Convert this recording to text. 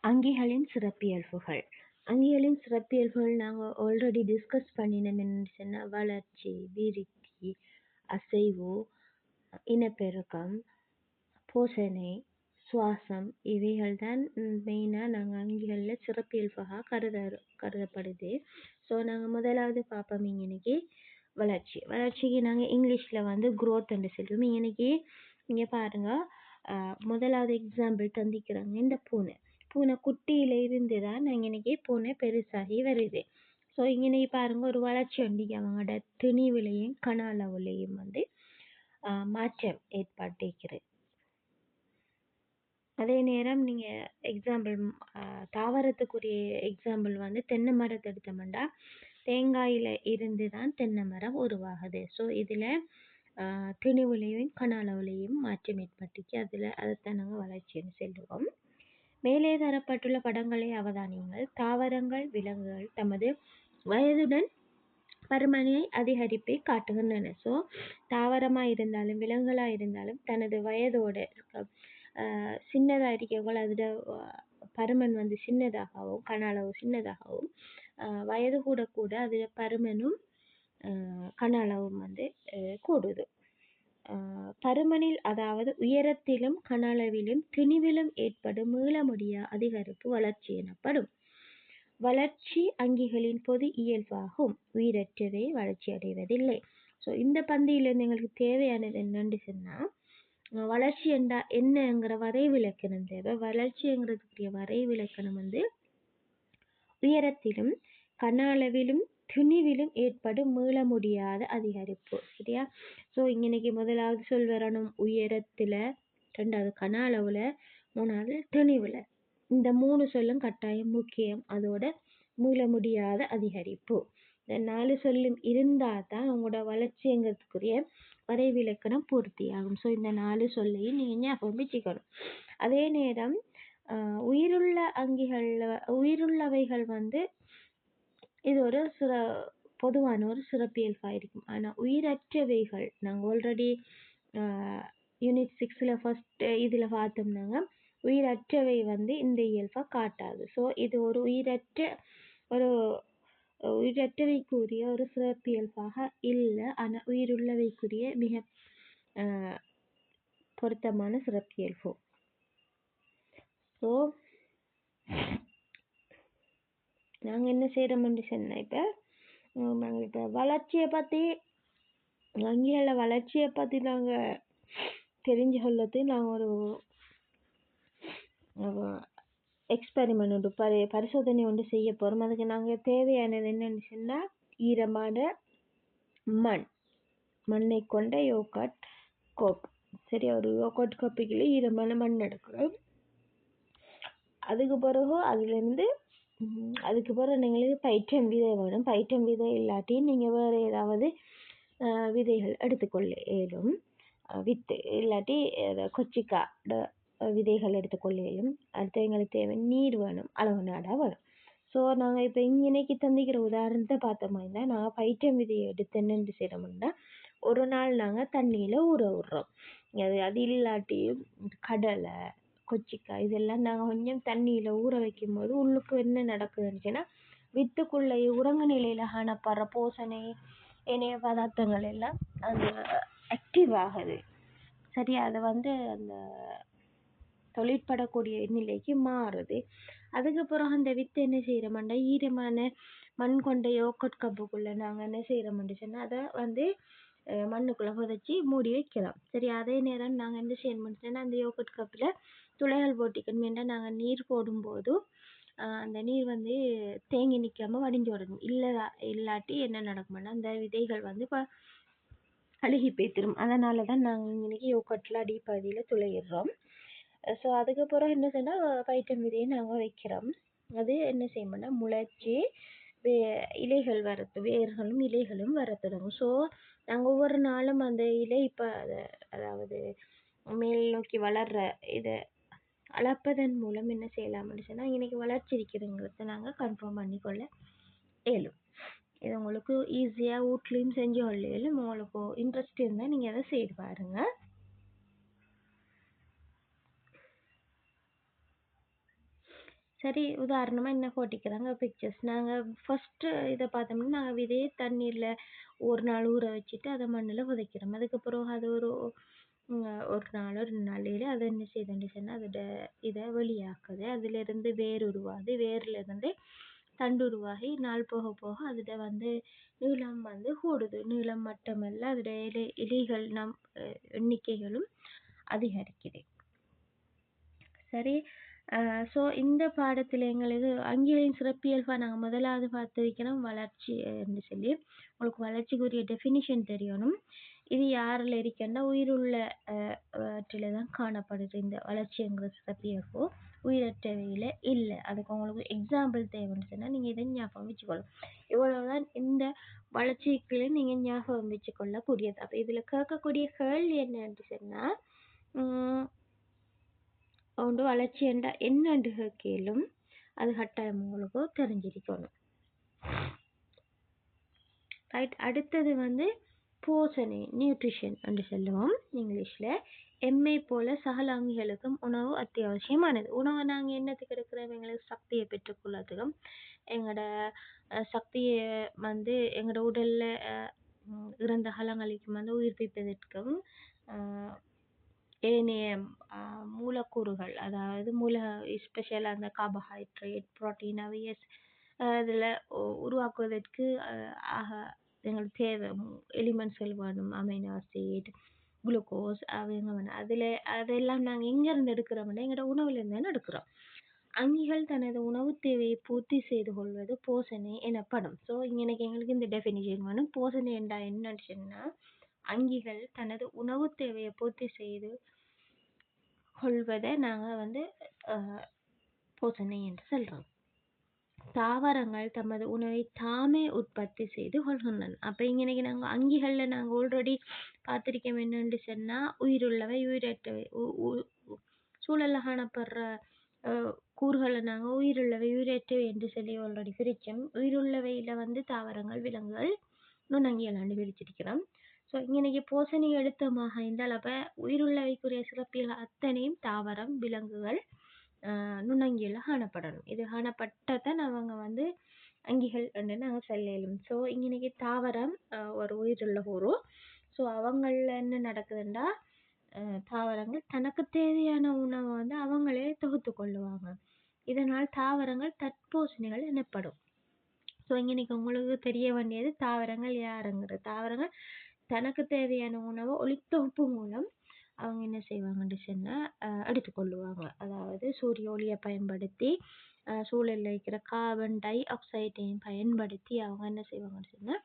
அங்கிகளின் சிறப்பியல்புகள். அங்கிகளின் சிறப்பியல்புகள் நாங்கள் already discuss பண்ணினோம். என்னன்னு சொன்னால் வளர்ச்சி, விருத்தி, அசைவு, இனப்பெருக்கம், போசனை, சுவாசம் இவைகள் தான் மெயினாக நாங்கள் அங்கிகளில் சிறப்பியல்பாக கருதப்படுது. ஸோ நாங்கள் முதலாவது பார்ப்போம் இன்னைக்கு வளர்ச்சி. வளர்ச்சிக்கு நாங்கள் இங்கிலீஷில் வந்து க்ரோத்ன்னு சொல்லுவோம். இன்னைக்கு இங்கே பாருங்கள், முதலாவது எக்ஸாம்பிள் தந்திக்கிறாங்க. இந்த பூனை குட்டியில இருந்து தான் நாங்கள் இன்னைக்கு பூனை பெருசாகி வருது. ஸோ இங்கே பாருங்க, ஒரு வளர்ச்சி ஒன்றிக்கு அவங்களோட திணிவிலையும் கன அளவுலையும் வந்து மாற்றம் ஏற்பட்டிருக்கிறது. அதே நேரம் நீங்கள் எக்ஸாம்பிள் தாவரத்துக்குரிய எக்ஸாம்பிள் வந்து தென்னை மரத்தை எடுத்தோம்னா தேங்காயில் இருந்து தான் தென்னை மரம் உருவாகுது. ஸோ இதில் திணிவுலையும் கன அளவுலையும் மாற்றம் ஏற்பட்டுச்சு. அதைத்தான் நாங்கள் வளர்ச்சின்னு சொல்லுவோம். மேலே தரப்பட்டுள்ள படங்களை அவதானியுங்கள். தாவரங்கள், விலங்குகள் தமது வயதுடன் பருமனை அதிகரிப்பை காட்டுகின்றன. ஸோ தாவரமாக இருந்தாலும் விலங்குகளாக இருந்தாலும் தனது வயதோட சின்னதாக இருக்கவங்க அதோட பருமன் வந்து சின்னதாகவும் கன அளவு சின்னதாகவும் வயது கூட கூட அதில் பருமனும் கன அளவும் வந்து கூடுது. பருமனில் அதாவது உயரத்திலும் கன அளவிலும் திணிவிலும் ஏற்படும் மீள முடியா அதிகரிப்பு வளர்ச்சி எனப்படும். வளர்ச்சி அங்கிகளின் பொது இயல்பாகும். உயிரற்றவை வளர்ச்சி அடைவதில்லை. ஸோ இந்த பந்தியிலிருந்து எங்களுக்கு தேவையானது என்னன்னு சொன்னால், வளர்ச்சி என்றா என்னங்கிற வரைவிலக்கணம் தேவை. வளர்ச்சிங்கிறதுக்குரிய வரைவிலக்கணம் வந்து உயரத்திலும் கன அளவிலும் திணிவிலும் ஏற்படும் மீள முடியாத அதிகரிப்பு. சரியா? ஸோ இன்னைக்கு முதலாவது சொல் வரணும் உயரத்தில், ரெண்டாவது கன அளவில், மூணாவது திணிவில். இந்த 3 சொல்லும் கட்டாயம் முக்கியம். அதோட மீள முடியாத அதிகரிப்பு. இந்த 4 சொல்லும் இருந்தால் தான் உங்களோட வளர்ச்சிங்கிறதுக்குரிய வரைவிலக்கணம் பூர்த்தி ஆகும். ஸோ இந்த 4 சொல்லையும் நீங்கள் ஞாபகம் வச்சுக்கணும். அதே நேரம் உயிருள்ளவைகள் வந்து இது ஒரு பொதுவான ஒரு சிறப்பியல்பாக இருக்கும். ஆனால் உயிரற்றவைகள் நாங்கள் ஆல்ரெடி யூனிட் 6 ஃபர்ஸ்ட் இதில் பார்த்தோம்னாங்க, உயிரற்றவை வந்து இந்த இயல்பாக காட்டாது. ஸோ இது ஒரு உயிரற்றவைக்குரிய ஒரு சிறப்பியல்பாக இல்லை. ஆனால் உயிருள்ளவைக்குரிய மிக பொருத்தமான சிறப்பியல்பு. ஸோ நாங்கள் என்ன செய்கிறோம்னு சொன்னால், இப்போ வளர்ச்சியை பற்றி வங்கிகளில் வளர்ச்சியை பற்றி நாங்கள் தெரிஞ்சு கொள்ளது நாங்கள் ஒரு எக்ஸ்பெரிமெண்ட் ஒன்று பரிசோதனை ஒன்று செய்ய போகிறோம். அதுக்கு நாங்கள் தேவையானது என்னன்னு சொன்னால், ஈரமான மண்ணை கொண்ட யோகட் கோப். சரி, ஒரு யோகட் கோப்புக்குள்ளே ஈரமான மண் எடுக்கிறோம். அதுக்கு பிறகு நீங்களுக்கு பைட்டம் விதை வேணும். பைட்டம் விதை இல்லாட்டி நீங்கள் வேறு ஏதாவது விதைகள் எடுத்துக்கொள்ள இயலும். வித்து இல்லாட்டி கொச்சிக்காய் விதைகள் எடுத்துக்கொள்ள இயலும். அடுத்து எங்களுக்கு தேவை நீர் வேணும், அளவு நாடாக வேணும். ஸோ நாங்கள் இப்போ இன்னைக்கு தந்திக்கிற உதாரணத்தை பார்த்த மாதிரி தான், நாங்கள் பைட்டம் விதையை எடுத்து என்னென்று செய்கிறோம்னா, ஒரு நாள் நாங்கள் தண்ணியில் ஊற விடுறோம். அது இல்லாட்டி கடலை, கொச்சிக்காய் இதெல்லாம் நாங்கள் கொஞ்சம் தண்ணியில் ஊற வைக்கும் போது உள்ளுக்கு என்ன நடக்குதுன்னு வித்துக்குள்ளே உறங்கு நிலையில் காணப்படுற போசனை இணைய பதார்த்தங்கள் எல்லாம் அது ஆக்டிவ் ஆகுது. சரி, அதை வந்து அந்த தொழிற்படக்கூடிய நிலைக்கு மாறுது. அதுக்கு பிறகு அந்த வித்து என்ன செய்கிறோம்னா, ஈரமான மண் கொண்ட யோகட் கப்புக்குள்ளே நாங்கள் என்ன செய்கிறோம்னு சொன்னால், அதை வந்து மண்ணுக்குள்ளே புதைச்சி மூடி வைக்கலாம். சரி, அதே நேரம் நாங்கள் என்ன செய்யணும்னு சொன்னால், அந்த யோகட் கப்பில் துளைகள் போட்டிக்கணும். ஏன்னா நாங்கள் நீர் போடும்போது அந்த நீர் வந்து தேங்கி நிற்காமல் வடிஞ்சு விடணும். இல்லாட்டி என்ன நடக்கும்னா, அந்த விதைகள் வந்து இப்போ அழுகி போய்த்திரும். அதனால தான் நாங்கள் இன்னைக்கு யோகட்டில் அடிப்பகுதியில் துளையிடுறோம். ஸோ அதுக்கப்புறம் என்ன சொன்னால், பைட்டம் விதையை நாங்கள் வைக்கிறோம். அது என்ன செய்யணும்னா முளைச்சி இலைகள் வேர்களும் இலைகளும் வர தொடங்கும். ஸோ நாங்கள் ஒவ்வொரு நாளும் அந்த இலை இப்போ அதாவது மேல் நோக்கி வளர்ற இதை அளப்பதன் மூலம் என்ன செய்யலாம்னு சொன்னால், இன்னைக்கு வளர்ச்சி இருக்கிறதுங்கிறத நாங்கள் கன்ஃபார்ம் பண்ணிக்கொள்ள இயலும். இது உங்களுக்கு ஈஸியாக வீட்லேயும் செஞ்சு கொள்ள இயலும். உங்களுக்கு இன்ட்ரெஸ்ட் இருந்தால் நீங்கள் அதை செய்து பாருங்கள். சரி உதாரணமா என்ன போட்டிக்கிறாங்க பிக்சர்ஸ். நாங்க ஃபர்ஸ்ட்டு இத பார்த்தோம்னா, நாங்க விதைய தண்ணீர்ல 1 நாள் ஊற வச்சுட்டு, அத மண்ணுல விதைக்கிறோம். அதுக்கப்புறம் அது ஒரு 1 நாளோ 2 நாளையில அது என்ன செய்யுதுன்னு சொன்னா, அதோட இத வெளியாக்குது. அதிலிருந்து வேர் உருவாகுது. வேர்லேருந்து தண்டு உருவாகி நாள் போக போக அதோட வந்து நீளம் வந்து கூடுது. நீளம் மட்டுமல்ல, அதோட இலைகள் எண்ணிக்கைகளும் அதிகரிக்குது. சரி. ஸோ இந்த பாடத்தில எங்களுக்கு அங்கேயும் சிறப்பியல்பா நாங்க முதலாவது பார்த்திருக்கிறோம் வளர்ச்சி என்று சொல்லி. உங்களுக்கு வளர்ச்சிக்குரிய டெஃபினிஷன் தெரியணும். இது யாருல இருக்குன்னா, உயிருள்ள வற்றில தான் காணப்படுது. இந்த வளர்ச்சிங்கிற சிறப்பியல்பு உயிரற்றவையில இல்ல. அதுக்கு உங்களுக்கு எக்ஸாம்பிள் தேவைன்னு சொன்னா, நீங்க இத ஞாபகம் வச்சுக்கணும். இவ்வளவுதான் இந்த வளர்ச்சிக்கு நீங்க ஞாபகம் வச்சுக்கொள்ளக்கூடியது. அப்ப இதுல கேட்கக்கூடிய கேள்வி என்னன்னு சொன்னா, ம் அவன் வளர்ச்சி என்றா என்னன்னு கேளும் அது கட்டாயம் உங்களுக்கு தெரிஞ்சிருக்கணும். ரைட். அடுத்தது வந்து போஷணை நியூட்ரிஷன் என்று சொல்லுவோம் இங்கிலீஷ்ல. எம்மை போல சகல அங்கிகளுக்கும் உணவு அத்தியாவசியமானது. உணவை நாங்க என்னத்துக்கு எடுக்கிறோம்? எங்களுக்கு சக்தியை பெற்றுக்கொள்ளதுக்கும் எங்களோட சக்தியை வந்து எங்களோட உடல்ல இறந்த கலங்களுக்கு வந்து உயிர்ப்பிப்பதற்கும் ஏனைய மூலக்கூறுகள், அதாவது எஸ்பெஷல் அந்த கார்போஹைட்ரேட், புரோட்டீன் அவைய இதில் உருவாக்குவதற்கு எங்களுக்கு தேவை எலிமெண்ட்ஸ்கள் வேணும். அமைனோ ஆசிட், குளுக்கோஸ் அவங்க அதில் அதெல்லாம் நாங்கள் எங்கேருந்து எடுக்கிறோம்னா எங்களோட உணவுலேருந்து தான் எடுக்கிறோம். அங்கிகள் தனது உணவு தேவையை பூர்த்தி செய்து கொள்வது போஷணை எனப்படும். ஸோ இன்னைக்கு எங்களுக்கு இந்த டெஃபினிஷன் வேணும். போஷணை என்றா என்னன்னு சொன்னால், அங்கிகள் தனது உணவு தேவையை பூர்த்தி செய்து கொள்வதை நாங்கள் வந்து போஷணை என்று சொல்கிறோம். தாவரங்கள் தமது உணவை தாமே உற்பத்தி செய்து கொள்கின்றன. அப்போ இன்னைக்கு நாங்கள் அங்கிகளில் நாங்கள் ஆல்ரெடி பார்த்துருக்கோம். என்னென்னு சொன்னால், உயிருள்ளவை உயிரற்றவை சூழலில் காணப்படுற கூறுகளை நாங்கள் உயிருள்ளவை உயிரற்றவை என்று சொல்லி ஆல்ரெடி பிரித்தோம். உயிருள்ளவையில் வந்து தாவரங்கள், விலங்குகள், நுண்ணங்கிகள் பிரிச்சிருக்கிறோம். ஸோ இன்னைக்கு போஷணை எடுத்தமாக இருந்தால், அப்போ உயிருள்ளவைக்குரிய சிறப்பியல் அத்தனையும் தாவரம், விலங்குகள், நுண்ணங்கியில் காணப்படணும். இது காணப்பட்டதான் அவங்க வந்து அங்கிகள் என்று நாங்கள் சொல்லலும். ஸோ இன்னைக்கு தாவரம் ஒரு உயிருள்ள கூறு. ஸோ அவங்களில் என்ன நடக்குதுன்னா, தாவரங்கள் தனக்கு தேவையான உணவை வந்து அவங்களே தொகுத்து கொள்ளுவாங்க. இதனால் தாவரங்கள் தற்போஷணிகள் எனப்படும். ஸோ இன்னைக்கு உங்களுக்கு தெரிய வேண்டியது தாவரங்கள் யாருங்கிறது. தாவரங்கள் தனக்கு தேவையான உணவை ஒளித்தொகுப்பு மூலம் அவங்க என்ன செய்வாங்கன்னு சொன்னால் எடுத்துக்கொள்ளுவாங்க. அதாவது சூரிய ஒளியை பயன்படுத்தி சூழலில் இருக்கிற கார்பன் டை ஆக்சைடையும் பயன்படுத்தி அவங்க என்ன செய்வாங்கன்னு சொன்னால்